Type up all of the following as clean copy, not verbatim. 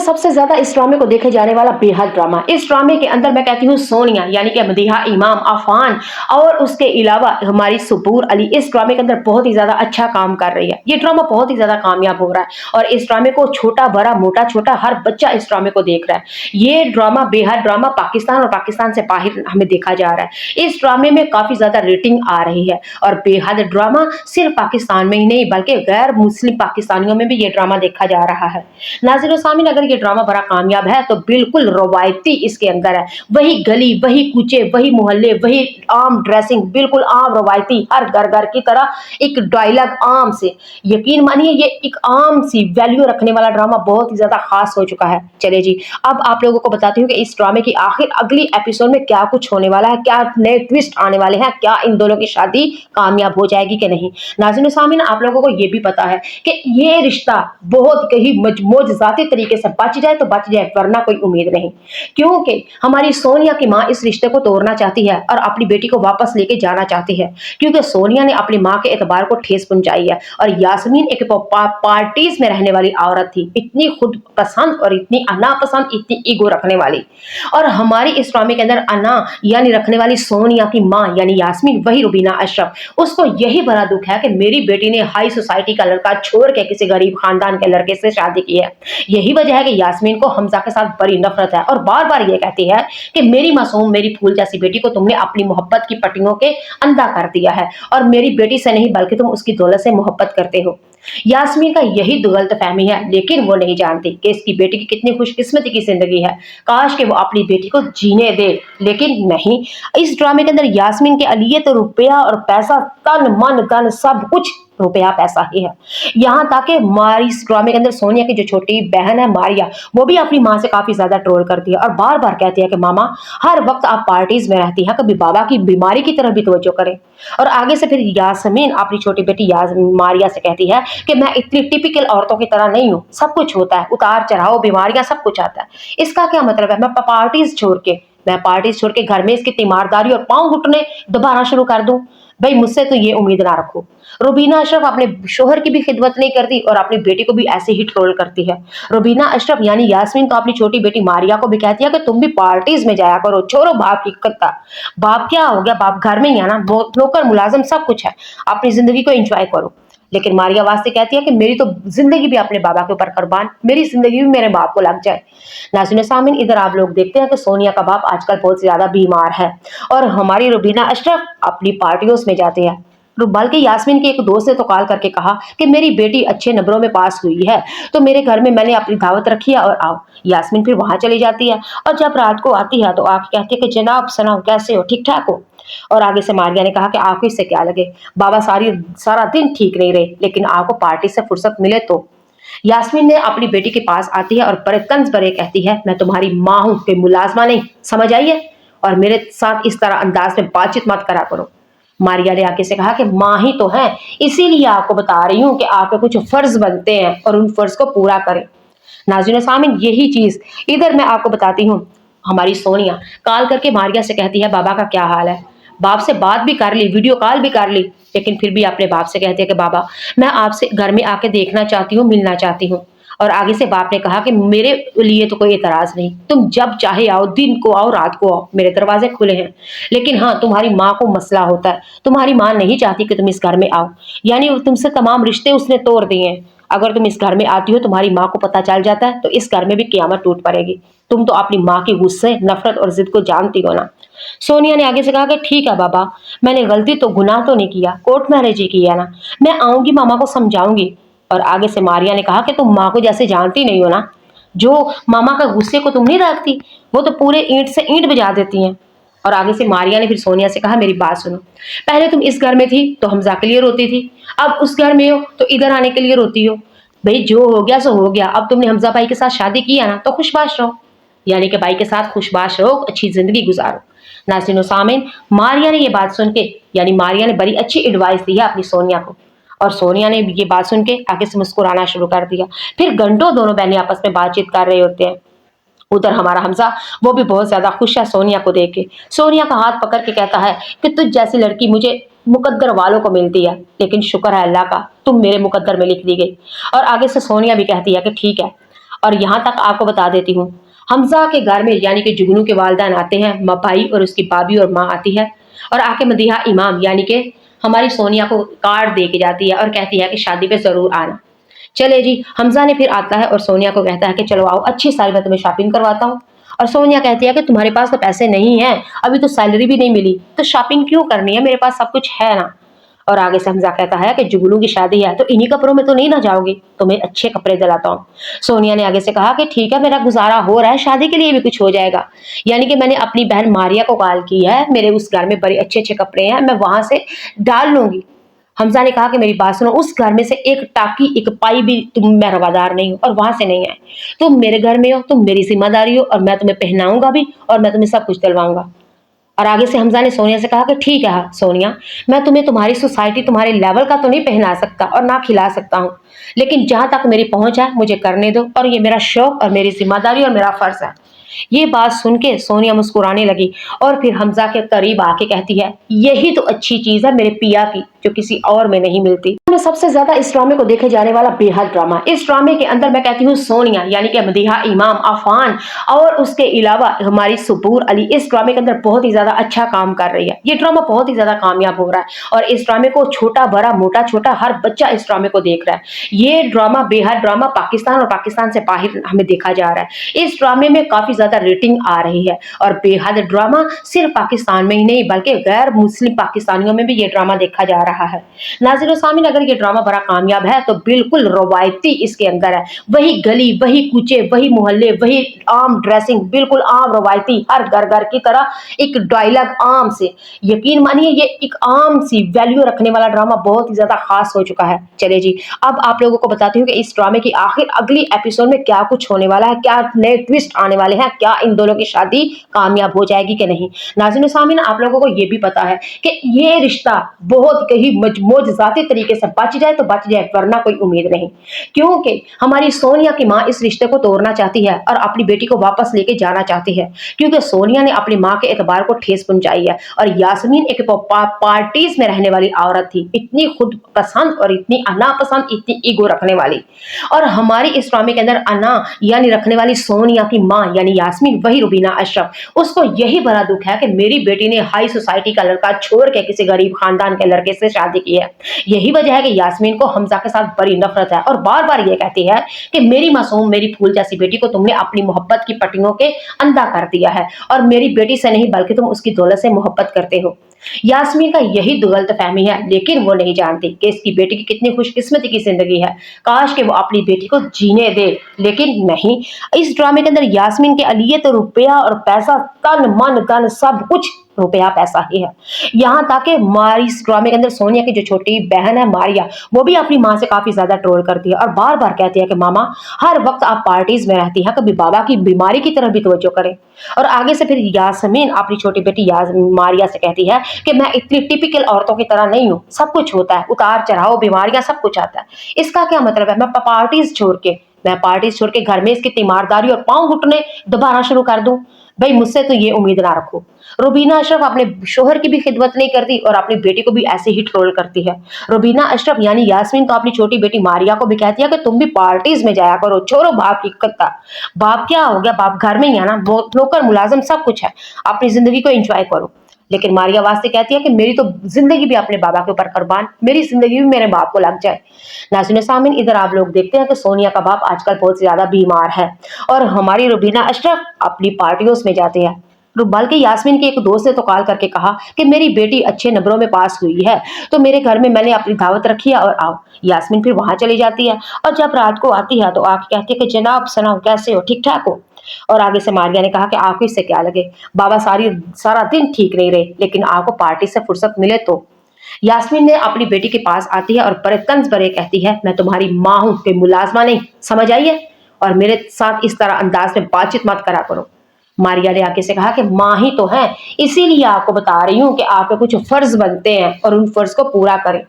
सबसे ज्यादा इस ड्रामे को देखे जाने वाला बेहद ड्रामा, इस ड्रामे के अंदर मैं कहती हूँ सोनिया यानी कि मदीहा इमाम, अफान और उसके अलावा हमारी सुबूर अली इस ड्रामे के अंदर बहुत ही ज्यादा अच्छा काम कर रही है। ये ड्रामा बहुत ही ज्यादा कामयाब हो रहा है और इस ड्रामे को छोटा बड़ा मोटा छोटा हर बच्चा इस ड्रामे को देख रहा है। ये ड्रामा बेहद ड्रामा पाकिस्तान और पाकिस्तान से बाहर हमें देखा जा रहा है। इस ड्रामे में काफी ज्यादा रेटिंग आ रही है और बेहद ड्रामा सिर्फ पाकिस्तान में ही नहीं बल्कि गैर मुस्लिम पाकिस्तानियों में भी ये ड्रामा देखा जा रहा है। नाज़रीन सामीन, अगर ये ड्रामा बड़ा कामयाब है तो बिल्कुल रवायती इसके अंदर है, वही गली वही कूचे वही मोहल्ले वही आम ड्रेसिंग, बिल्कुल आम रवायती हर घर घर की तरह एक डायलॉग आम से, यकीन मानिए ये एक आम सी वैल्यू रखने वाला ड्रामा बहुत ही ज्यादा खास हो चुका है। चले जी, अब आप लोगों को बताती हूँ कि इस ड्रामे की आखिर अगली एपिसोड में क्या कुछ होने वाला है, क्या नए ट्विस्ट आने वाले हैं, क्या इन दोनों की शादी कामयाब हो जाएगी कि नहीं। नाज़रीन सामीन, आप लोगों को ये भी पता है कि ये रिश्ता बहुत ही मौजज़ाती तरीके से बच जाए तो बच जाए, वरना कोई उम्मीद नहीं, क्योंकि हमारी सोनिया की माँ इस रिश्ते को तोड़ना चाहती है और अपनी बेटी को वापस लेके जाना चाहती है, क्योंकि सोनिया ने अपनी माँ के एतबार को ठेस पहुंचाई है। और यास्मीन एक पार्टीज में रहने वाली औरत थी, इतनी खुद पसंद और इतनी अना पसंद, इतनी ईगो रखने वाली, और हमारी इस ड्रामे के अंदर अना यानी रखने वाली सोनिया की माँ यानी यास्मीन वही रुबीना अशरफ, उसको यही बड़ा दुख है कि मेरी बेटी ने हाई सोसाइटी का लड़का छोड़ के किसी गरीब खानदान के लड़के से शादी की है। यही वजह है कि यास्मीन को हमजा के साथ बड़ी नफरत है और बार बार ये कहती है कि मेरी मासूम मेरी फूल जैसी बेटी को तुमने अपनी मोहब्बत की पट्टियों के अंधा कर दिया है और मेरी बेटी से नहीं बल्कि तुम उसकी दौलत से मोहब्बत करते हो। यास्मीन का यही गलत फहमी है, लेकिन वो नहीं जानती कि इसकी बेटी की कितनी खुशकिस्मती की जिंदगी है, काश कि वो अपनी बेटी को जीने दे, लेकिन नहीं। इस ड्रामे के अंदर यास्मीन के लिए तो रुपया और पैसा, तन मन धन सब कुछ रुपया पैसा ही है। यहाँ तक कि हमारी इस ड्रामे के अंदर सोनिया की जो छोटी बहन है मारिया, वो भी अपनी माँ से काफी ज्यादा ट्रोल करती है और बार बार कहती है कि मामा हर वक्त आप पार्टीज में रहती हैं, कभी बाबा की बीमारी की तरफ भी तवज्जो करें। और आगे से फिर यास्मीन अपनी छोटी बेटी मारिया से कहती है कि मैं इतनी टिपिकल औरतों की तरह नहीं हूँ, सब कुछ होता है, उतार चढ़ाव बीमारियां सब कुछ आता है। इसका क्या मतलब है, मैं पार्टीज छोड़ के घर में इसकी तीमारदारी और पांव घुटने दोबारा शुरू कर दूं? भाई मुझसे तो ये उम्मीद ना रखो। रुबीना अशरफ अपने शोहर की भी खिदमत नहीं करती और अपनी बेटी को भी ऐसे ही ट्रोल करती है। रुबीना अशरफ यानी यास्मीन तो अपनी छोटी बेटी मारिया को भी कहती है कि तुम भी पार्टीज में जाया करो, छोड़ो बाप की कत्ता। बाप क्या हो गया, बाप घर में ही है ना, नौकर मुलाजिम सब कुछ है, अपनी जिंदगी को एंजॉय करो। लेकिन मारिया वास्ते कहती है कि मेरी तो जिंदगी भी अपने बाबा के ऊपर कुर्बान, मेरी जिंदगी भी मेरे बाप को लग जाए। नाज़रीन सामीन, इधर आप लोग देखते हैं कि सोनिया का बाप आजकल बहुत ज्यादा बीमार है और हमारी रुबीना अशरफ अपनी पार्टियों में जाती है। बल्कि यास्मीन की एक दोस्त ने तो कॉल करके कहा कि मेरी बेटी अच्छे नंबरों में पास हुई है तो मेरे घर में मैंने अपनी दावत रखी है और आओ। यास्मीन फिर वहां चली जाती है और जब रात को आती है तो आके कहती है कि जनाब सनाओ कैसे हो, ठीक ठाक हो। और आगे से मारिया ने कहा कि आपको इससे क्या लगे, बाबा सारा दिन ठीक नहीं रहे, लेकिन आपको पार्टी से फुर्सत मिले तो। यास्मीन ने अपनी बेटी के पास आती है और बड़े तंज भरे कहती है मैं तुम्हारी माँ हूं, कोई मुलाजमा नहीं, समझ आई है, और मेरे साथ इस तरह अंदाज में बातचीत मत करा करो। मारिया ने आके से कहा कि माँ ही तो है, इसीलिए आपको बता रही हूँ कि आपके कुछ फर्ज बनते हैं और उन फर्ज को पूरा करें। नाज़रीन सामीन, यही चीज इधर मैं आपको बताती हूँ। हमारी सोनिया कॉल करके मारिया से कहती है बाबा का क्या हाल है। बाप से बात भी कर ली, वीडियो कॉल भी कर ली, लेकिन फिर भी अपने बाप से कहती है कि बाबा मैं आपसे घर में आके देखना चाहती हूँ, मिलना चाहती हूँ। और आगे से बाप ने कहा कि मेरे लिए तो कोई एतराज नहीं, तुम जब चाहे आओ, दिन को आओ रात को आओ, मेरे दरवाजे खुले हैं। लेकिन हाँ, तुम्हारी माँ को मसला होता है, तुम्हारी माँ नहीं चाहती कि तुम इस घर में आओ, यानी तुमसे तमाम रिश्ते उसने तोड़ दिए हैं। अगर तुम इस घर में आती हो, तुम्हारी माँ को पता चल जाता है तो इस घर में भी क़यामत टूट पड़ेगी। तुम तो अपनी माँ की गुस्से नफरत और जिद को जानती हो ना। सोनिया ने आगे से कहा कि ठीक है बाबा, मैंने गलती तो गुनाह तो नहीं किया, कोर्ट मैरिज ही किया ना, मैं आऊंगी, मामा को समझाऊंगी। और आगे से मारिया ने कहा कि तुम माँ को जैसे जानती नहीं हो ना, जो मामा का गुस्से को तुम नहीं रखती, वो तो पूरे ईंट से ईंट बजा देती हैं। और आगे से मारिया ने फिर सोनिया से कहा मेरी बात सुनो, पहले तुम इस घर में थी तो हमजा के लिए रोती थी, अब उस घर में हो तो इधर आने के लिए रोती हो। भाई जो हो गया सो हो गया, अब तुमने हमजा भाई के साथ शादी की है ना तो खुशबाश रहो, यानी कि भाई के साथ खुशबाश रहो, अच्छी जिंदगी गुजारो। नाज़रीन सामीन, मारिया ने ये बात सुन के, यानी मारिया ने बड़ी अच्छी एडवाइस दी है अपनी सोनिया को, और सोनिया ने ये बात सुन के आगे से मुस्कुराना शुरू कर दिया। फिर घंटों दोनों बहनें आपस में बातचीत कर रहे होते हैं। उधर हमारा हमजा वो भी बहुत ज्यादा खुश है सोनिया को देख के। सोनिया का हाथ पकड़ के कहता है कि तुझ जैसी लड़की मुझे मुकद्दर वालों को मिलती है, लेकिन शुक्र है अल्लाह का तुम मेरे मुकद्दर में लिख दी गई। और आगे से सोनिया भी कहती है कि ठीक है, और यहाँ तक आपको बता देती हूँ, हमजा के घर में यानी कि जुगनू के वालिदैन आते हैं, भाई और उसकी भाभी और माँ आती है और आके मदीहा इमाम यानी कि हमारी सोनिया को कार्ड दे के जाती है और कहती है कि शादी पे जरूर आना। चले जी, हमजा ने फिर आता है और सोनिया को कहता है कि चलो आओ अच्छी सारी मैं तुम्हें शॉपिंग करवाता हूँ। और सोनिया कहती है कि तुम्हारे पास तो पैसे नहीं है, अभी तो सैलरी भी नहीं मिली, तो शॉपिंग क्यों करनी है, मेरे पास सब कुछ है ना। और आगे से हमजा कहता है कि जुगनू की शादी है तो इन्हीं कपड़ों में तो नहीं ना जाओगी, तुम्हें अच्छे कपड़े दिलाता हूँ। सोनिया ने आगे से कहा कि ठीक है, मेरा गुजारा हो रहा है, शादी के लिए भी कुछ हो जाएगा। यानी कि मैंने अपनी बहन मारिया को कॉल की है, मेरे उस घर में बड़े अच्छे अच्छे कपड़े हैं, मैं वहां से डाल लूंगी। हमजा ने कहा कि मेरी बात सुनो, उस घर में से एक टाकी एक पाई भी तुम मैं रवादार नहीं हूँ और वहां से नहीं आए। तुम मेरे घर में हो, तुम मेरी जिम्मेदारी हो और मैं तुम्हें पहनाऊंगा भी और मैं तुम्हें सब कुछ दिलवाऊंगा। और आगे से हमजा ने सोनिया से कहा कि ठीक है सोनिया, मैं तुम्हें तुम्हारी सोसाइटी तुम्हारे लेवल का तो नहीं पहना सकता और ना खिला सकता हूँ, लेकिन जहां तक मेरी पहुंच है मुझे करने दो, और ये मेरा शौक और मेरी जिम्मेदारी और मेरा फर्ज है। ये बात सुन के सोनिया मुस्कुराने लगी और फिर हमजा के करीब आके कहती है, यही तो अच्छी चीज है मेरे पिया की जो किसी और में नहीं मिलती। सबसे ज्यादा इस ड्रामे को देखे जाने वाला बेहद ड्रामा, इस ड्रामे के अंदर मैं कहती हूँ सोनिया यानी कि मदीहा इमाम, अफान और उसके अलावा हमारी सुबूर अली इस ड्रामे के अंदर बहुत ही ज्यादा अच्छा काम कर रही है। ये ड्रामा बहुत ही ज्यादा कामयाब हो रहा है और इस ड्रामे को छोटा बड़ा मोटा छोटा हर बच्चा इस ड्रामे को देख रहा है। ये ड्रामा बेहद ड्रामा पाकिस्तान और पाकिस्तान से बाहर हमें देखा जा रहा है। इस ड्रामे में काफी ज्यादा रेटिंग आ रही है और बेहद ड्रामा सिर्फ पाकिस्तान में ही नहीं बल्कि गैर मुस्लिम पाकिस्तानियों में भी ये ड्रामा देखा जा रहा है। नाज़रीन सामीन, अगर ये ड्रामा बड़ा कामयाब है तो बिल्कुल रवायती इसके अंदर है, वही गली वही कूचे वही मोहल्ले वही आम ड्रेसिंग, बिल्कुल आम रवायती हर घर घर की तरह एक डायलॉग आम से, यकीन मानिए ये एक आम सी वैल्यू रखने वाला ड्रामा बहुत ही ज्यादा खास हो चुका है। चले जी, अब आप लोगों को बताती हूँ कि इस ड्रामे की आखिर अगली एपिसोड में क्या कुछ होने वाला है, क्या नए ट्विस्ट आने वाले हैं, क्या इन दोनों की शादी कामयाब हो जाएगी कि नहीं। नाज़रीन सामीन, आप लोगों को ये भी पता है कि ये रिश्ता बहुत कहीं मौजूदाती तरीके से बच जाए तो बच जाए, वरना कोई उम्मीद नहीं, क्योंकि हमारी सोनिया की माँ इस रिश्ते को तोड़ना चाहती है और अपनी बेटी को वापस लेके जाना चाहती है, क्योंकि सोनिया ने अपनी माँ के एतबार को ठेस पहुंचाई है और यास्मीन एक पार्टीज में रहने वाली औरत थी, इतनी खुद पसंद और इतनी अना पसंद, इतनी ईगो रखने वाली। और हमारी इस ड्रामे के अंदर अना यानी रखने वाली सोनिया की माँ यानी यास्मीन वही रुबीना अशरफ, उसको यही बड़ा दुख है कि मेरी बेटी ने हाई सोसाइटी का लड़का छोड़ के किसी गरीब खानदान के लड़के से शादी की है। यही वजह है कि यास्मीन को हमजा के साथ बड़ी नफरत है और बार बार ये कहती है कि मेरी मासूम मेरी फूल जैसी बेटी को तुमने अपनी मोहब्बत की पट्टियों के अंधा कर दिया है और मेरी बेटी से नहीं बल्कि तुम उसकी दौलत से मोहब्बत करते हो। यास्मीन का यही गलत फहमी है, लेकिन वो नहीं जानती कि इसकी बेटी की कितनी खुशकिस्मती की जिंदगी है, काश कि वो अपनी बेटी को जीने दे, लेकिन नहीं। इस ड्रामे के अंदर यास्मीन के लिए तो रुपया और पैसा, तन मन धन सब कुछ रुपया पैसा ही है। यहाँ तक कि हमारी इस ड्रामे के अंदर सोनिया की जो छोटी बहन है मारिया, वो भी अपनी माँ से काफी ज्यादा ट्रोल करती है और बार बार कहती है कि मामा हर वक्त आप पार्टीज में रहती हैं, कभी बाबा की बीमारी की तरफ भी तवज्जो करें। और आगे से फिर यास्मीन अपनी छोटी बेटी मारिया से कहती है कि मैं इतनी टिपिकल औरतों की तरह नहीं हूँ, सब कुछ होता है, उतार चढ़ाव बीमारियां सब कुछ आता है। इसका क्या मतलब है, मैं पार्टीज छोड़ के घर में इसकी तीमारदारी और पांव घुटने दोबारा शुरू कर दूं? भाई मुझसे तो ये उम्मीद ना रखो। रुबीना अशरफ अपने शोहर की भी खिदमत नहीं करती और अपनी बेटी को भी ऐसे ही ट्रोल करती है। रुबीना अशरफ यानी यास्मीन तो अपनी छोटी बेटी मारिया को भी कहती है कि तुम भी पार्टीज में जाया करो, छोड़ो बाप की कत्ता। बाप क्या हो गया, बाप घर में ही है ना, नौकर मुलाजिम सब कुछ है, अपनी जिंदगी को एंजॉय करो। लेकिन मारिया वास्ते कहती है कि मेरी तो जिंदगी भी अपने बाबा के ऊपर कुर्बान, मेरी जिंदगी भी मेरे बाप को लग जाए। नाज़रीन सामीन, इधर आप लोग देखते हैं कि सोनिया का बाप आजकल बहुत ज्यादा बीमार है और हमारी रुबीना अशरफ अपनी पार्टियों में जाती है। बल्कि यास्मीन के एक दोस्त ने तो कॉल करके कहा कि मेरी बेटी अच्छे नंबरों में पास हुई है तो मेरे घर में मैंने अपनी दावत रखी है और आओ। यास्मीन फिर वहां चली जाती है और जब रात को आती है तो आके कहती है कि जनाब सनाओ कैसे हो, ठीक ठाक हो। और आगे से मारिया ने कहा कि आपको इससे क्या लगे, बाबा सारा दिन ठीक नहीं रहे, लेकिन आपको पार्टी से फुर्सत मिले तो। यास्मीन ने अपनी बेटी के पास आती है और बड़े तंज भरे कहती है, मैं तुम्हारी माँ हूं, कोई मुलाजमा नहीं, समझ आई है, और मेरे साथ इस तरह अंदाज में बातचीत मत करा करो। मारिया ने आके से कहा कि माँ ही तो है, इसीलिए आपको बता रही हूँ कि आपके कुछ फर्ज बनते हैं और उन फर्ज को पूरा करें।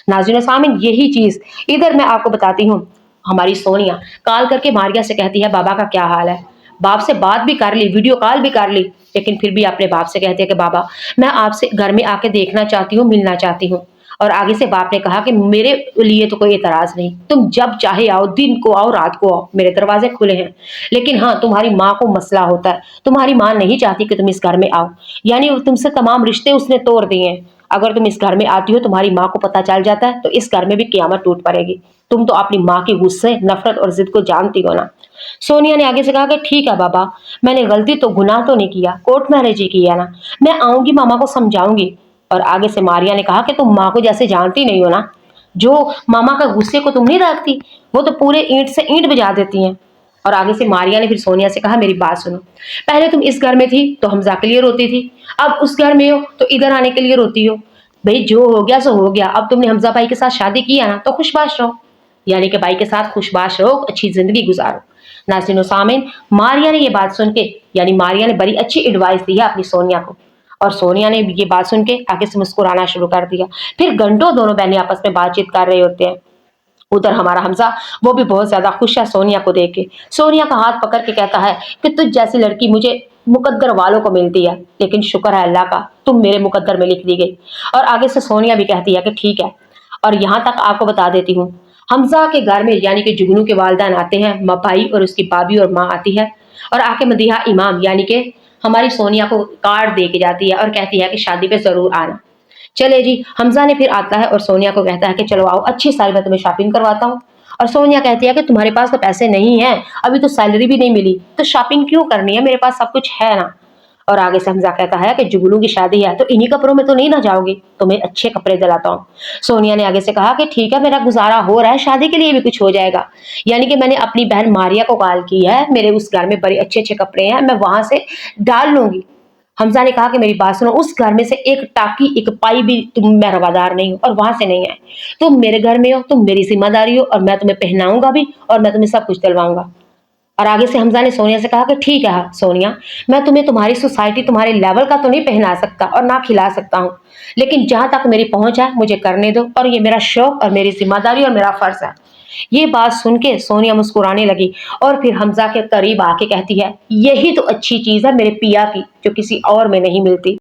नाज़रीन सामीन, यही चीज इधर मैं आपको बताती हूँ। हमारी सोनिया कॉल करके मारिया से कहती है बाबा का क्या हाल है। बाप से बात भी कर ली, वीडियो कॉल भी कर ली, लेकिन फिर भी अपने बाप से कहती है कि बाबा मैं आपसे घर में आके देखना चाहती हूँ, मिलना चाहती हूँ। और आगे से बाप ने कहा कि मेरे लिए तो कोई एतराज नहीं, तुम जब चाहे आओ, दिन को आओ, रात को आओ, मेरे दरवाजे खुले हैं। लेकिन हाँ, तुम्हारी माँ को मसला होता है, तुम्हारी माँ नहीं चाहती कि तुम इस घर में आओ, यानी वो तुमसे तमाम रिश्ते उसने तोड़ दिए हैं। अगर तुम इस घर में आती हो, तुम्हारी माँ को पता चल जाता है, तो इस घर में भी क़यामत टूट पड़ेगी। तुम तो अपनी माँ की गुस्से, नफरत और जिद को जानती हो ना। सोनिया ने आगे से कहा कि ठीक है बाबा, मैंने गलती तो, गुनाह तो नहीं किया, कोर्ट मैरिज ही किया ना, मैं आऊंगी, मामा को समझाऊंगी। और आगे से मारिया ने कहा कि तुम माँ को जैसे जानती नहीं हो ना, जो मामा का गुस्से को तुम नहीं रखती, वो तो पूरे ईंट से ईंट बजा देती हैं। और आगे से मारिया ने फिर सोनिया से कहा, मेरी बात सुनो, पहले तुम इस घर में थी तो हमजा के लिए रोती थी, अब उस घर में हो तो इधर आने के लिए रोती हो। भाई जो हो गया सो हो गया, अब तुमने हमजा भाई के साथ शादी की है ना, तो खुशबाश रहो, यानी कि भाई के साथ खुशबाश रहो, अच्छी जिंदगी गुजारो। नाज़रीन सामीन, मारिया ने ये बात सुन के, यानी मारिया ने बड़ी अच्छी एडवाइस दी है अपनी सोनिया को, और सोनिया ने ये बात सुन के आगे से मुस्कुराना शुरू कर दिया। फिर घंटों दोनों बहनें आपस में बातचीत कर रहे होते हैं। उधर हमारा हमजा, वो भी बहुत ज्यादा खुश है सोनिया को देख के। सोनिया का हाथ पकड़ के कहता है कि तुझ जैसी लड़की मुझे मुकद्दर वालों को मिलती है, लेकिन शुक्र है अल्लाह का, तुम मेरे मुकद्दर में लिख दी गई। और आगे से सोनिया भी कहती है कि ठीक है। और यहाँ तक आपको बता देती हूँ, हमजा के घर में यानी कि जुगनू के वालिदैन आते हैं, भाई और उसकी भाभी और माँ आती है, और आके मदीहा इमाम यानी कि हमारी सोनिया को कार्ड दे के जाती है और कहती है कि शादी पे जरूर आना। चले जी, हमजा ने फिर आता है और सोनिया को कहता है कि चलो आओ, अच्छी सारी मैं तुम्हें शॉपिंग करवाता हूँ। और सोनिया कहती है कि तुम्हारे पास तो पैसे नहीं है, अभी तो सैलरी भी नहीं मिली, तो शॉपिंग क्यों करनी है, मेरे पास सब कुछ है ना। और आगे से हमजा कहता है कि जुगनू की शादी है तो इन्हीं कपड़ों में तो नहीं ना जाओगी, तुम्हें अच्छे कपड़े दिलाता हूँ। सोनिया ने आगे से कहा कि ठीक है, मेरा गुजारा हो रहा है, शादी के लिए भी कुछ हो जाएगा, यानी कि मैंने अपनी बहन मारिया को कॉल की है, मेरे उस घर में बड़े अच्छे अच्छे कपड़े हैं, मैं वहां से डाल लूंगी। हमजा ने कहा कि मेरी बात सुनो, उस घर में से एक टाकी, एक पाई भी तुम, मैं रवादार नहीं हूँ और वहां से नहीं आए। तुम मेरे घर में हो, तुम मेरी जिम्मेदारी हो, और मैं तुम्हें पहनाऊंगा भी और मैं तुम्हें सब कुछ दिलवाऊंगा। और आगे से हमजा ने सोनिया से कहा कि ठीक है सोनिया, मैं तुम्हें तुम्हारी सोसाइटी, तुम्हारे लेवल का तो नहीं पहना सकता और ना खिला सकता हूँ, लेकिन जहां तक मेरी पहुंच है मुझे करने दो, और ये मेरा शौक और मेरी जिम्मेदारी और मेरा फर्ज है। ये बात सुन के सोनिया मुस्कुराने लगी और फिर हमजा के करीब आके कहती है, यही तो अच्छी चीज है मेरे पिया की, जो किसी और में नहीं मिलती।